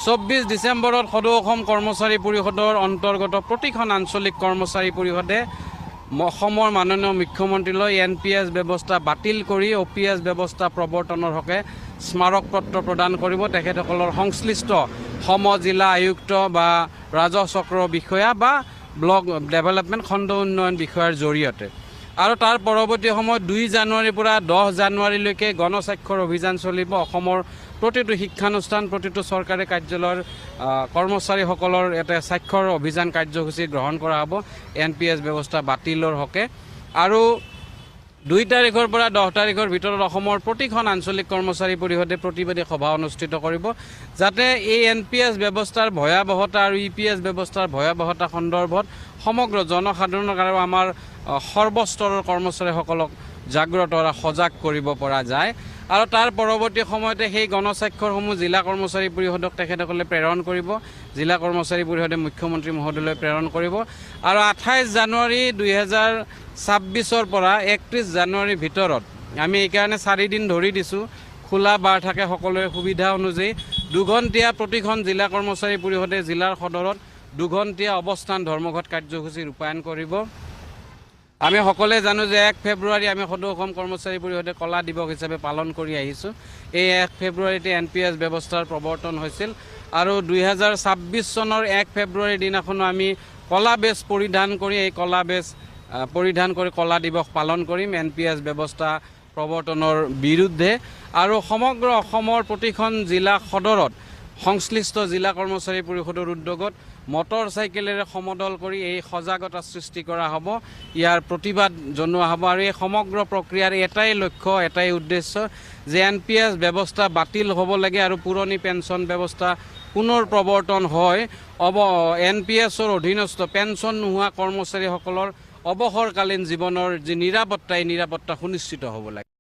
24 ডিসেম্বৰত সদৌ অসম কৰ্মচাৰী পৰিষদৰ অন্তৰ্গত প্ৰতিখন আঞ্চলিক কৰ্মচাৰী পৰিষদে অসমৰ মাননীয় মুখ্যমন্ত্ৰীলৈ NPS ব্যৱস্থা বাতিল কৰি OPS ব্যৱস্থা প্ৰৱৰ্তনৰ হকে স্মাৰক পত্ৰ প্ৰদান কৰিব। তেখেতসকলৰ সংশ্লিষ্ট জিলা আয়ুক্ত বা ৰাজহ চক্ৰ বিষয়া বা ব্লক ডেভেলপমেণ্ট খণ্ড উন্নয়ন বিষয়াৰ জৰিয়তে। আৰু তাৰ পৰৱৰ্তী সময়ত 2 জানুৱাৰীৰ পৰা 10 জানুৱাৰীলৈকে গণস্বাক্ষৰ অভিযান চলিব। অসমৰ প্ৰতিটো শিক্ষানুষ্ঠান প্ৰতিটো চৰকাৰী কাৰ্যালয়ৰ কৰ্মচাৰীসকলৰ এটা স্বাক্ষৰ অভিযান কাৰ্যসূচী গ্ৰহণ কৰা হ'ব NPS ব্যৱস্থা বাতিলৰ হকে। আৰু 2 তাৰিখৰ পৰা 10 তাৰিখৰ ভিতৰত অসমৰ প্ৰতিখন আঞ্চলিক কৰ্মচাৰী পৰিষদে প্ৰতিবাদী সভা অনুষ্ঠিত কৰিব, যাতে এই NPS ব্যৱস্থাৰ ভয়াৱহতা আৰু EPS ব্যৱস্থাৰ ভয়াৱহতা সন্দৰ্ভত সমগ্ৰ জনসাধাৰণক আৰু আমাৰ সৰ্বস্তৰৰ কৰ্মচাৰীসকলক জাগ্ৰত আৰু সজাগ কৰিব পৰা যায়। আৰু তাৰ পৰৱৰ্তী সময়তে সেই গণস্বাক্ষৰসমূহ জিলা কৰ্মচাৰী পৰিষদক তেখেতসকলে প্ৰেৰণ কৰিব। জিলা কৰ্মচাৰী পৰিষদে মুখ্যমন্ত্ৰী মহোদয়লৈ প্ৰেৰণ কৰিব। আৰু 28 জানুৱাৰী 2026 পৰা 31 জানুৱাৰীৰ ভিতৰত আমি এইকাৰণে 4 দিন ধৰি দিছোঁ, খোলা বাৰ থাকে সকলোৰে সুবিধা অনুযায়ী। 2 ঘণ্টীয়া প্ৰতিখন জিলা কৰ্মচাৰী পৰিষদে জিলাৰ সদৰত 2 ঘণ্টীয়া অৱস্থান ধৰ্মঘট কাৰ্যসূচী ৰূপায়ণ কৰিব। আমি সকলোৱে জানো যে 1 ফেব্ৰুৱাৰী আমি সদৌ অসম কৰ্মচাৰী পৰিষদে কলা দিৱস হিচাপে পালন কৰি আহিছোঁ। এই 1 ফেব্ৰুৱাৰীতে NPS ব্যৱস্থাৰ প্ৰৱৰ্তন হৈছিল আৰু 2026 চনৰ 1 ফেব্ৰুৱাৰীৰ দিনাখনো আমি কলা বেজ পৰিধান কৰি এই কলা বেজ পৰিধান কৰি কলা দিৱস পালন কৰিম NPS ব্যৱস্থা প্ৰৱৰ্তনৰ বিৰুদ্ধে। আৰু সমগ্ৰ অসমৰ প্ৰতিখন জিলা সদৰত সংশ্লিষ্ট জিলা কৰ্মচাৰী পৰিষদৰ উদ্যোগত মটৰ চাইকেলেৰে সমদল কৰি এই সজাগতা সৃষ্টি কৰা হ'ব, ইয়াৰ প্ৰতিবাদ জনোৱা হ'ব। আৰু এই সমগ্ৰ প্ৰক্ৰিয়াৰ এটাই লক্ষ্য এটাই উদ্দেশ্য যে NPS ব্যৱস্থা বাতিল হ'ব লাগে আৰু পুৰণি পেঞ্চন ব্যৱস্থা পুনৰ প্ৰৱৰ্তন হয়। NPSৰ অধীনস্থ পেঞ্চন নোহোৱা কৰ্মচাৰীসকলৰ অৱসৰকালীন জীৱনৰ যি নিৰাপত্তা এই নিৰাপত্তা সুনিশ্চিত হ'ব লাগে।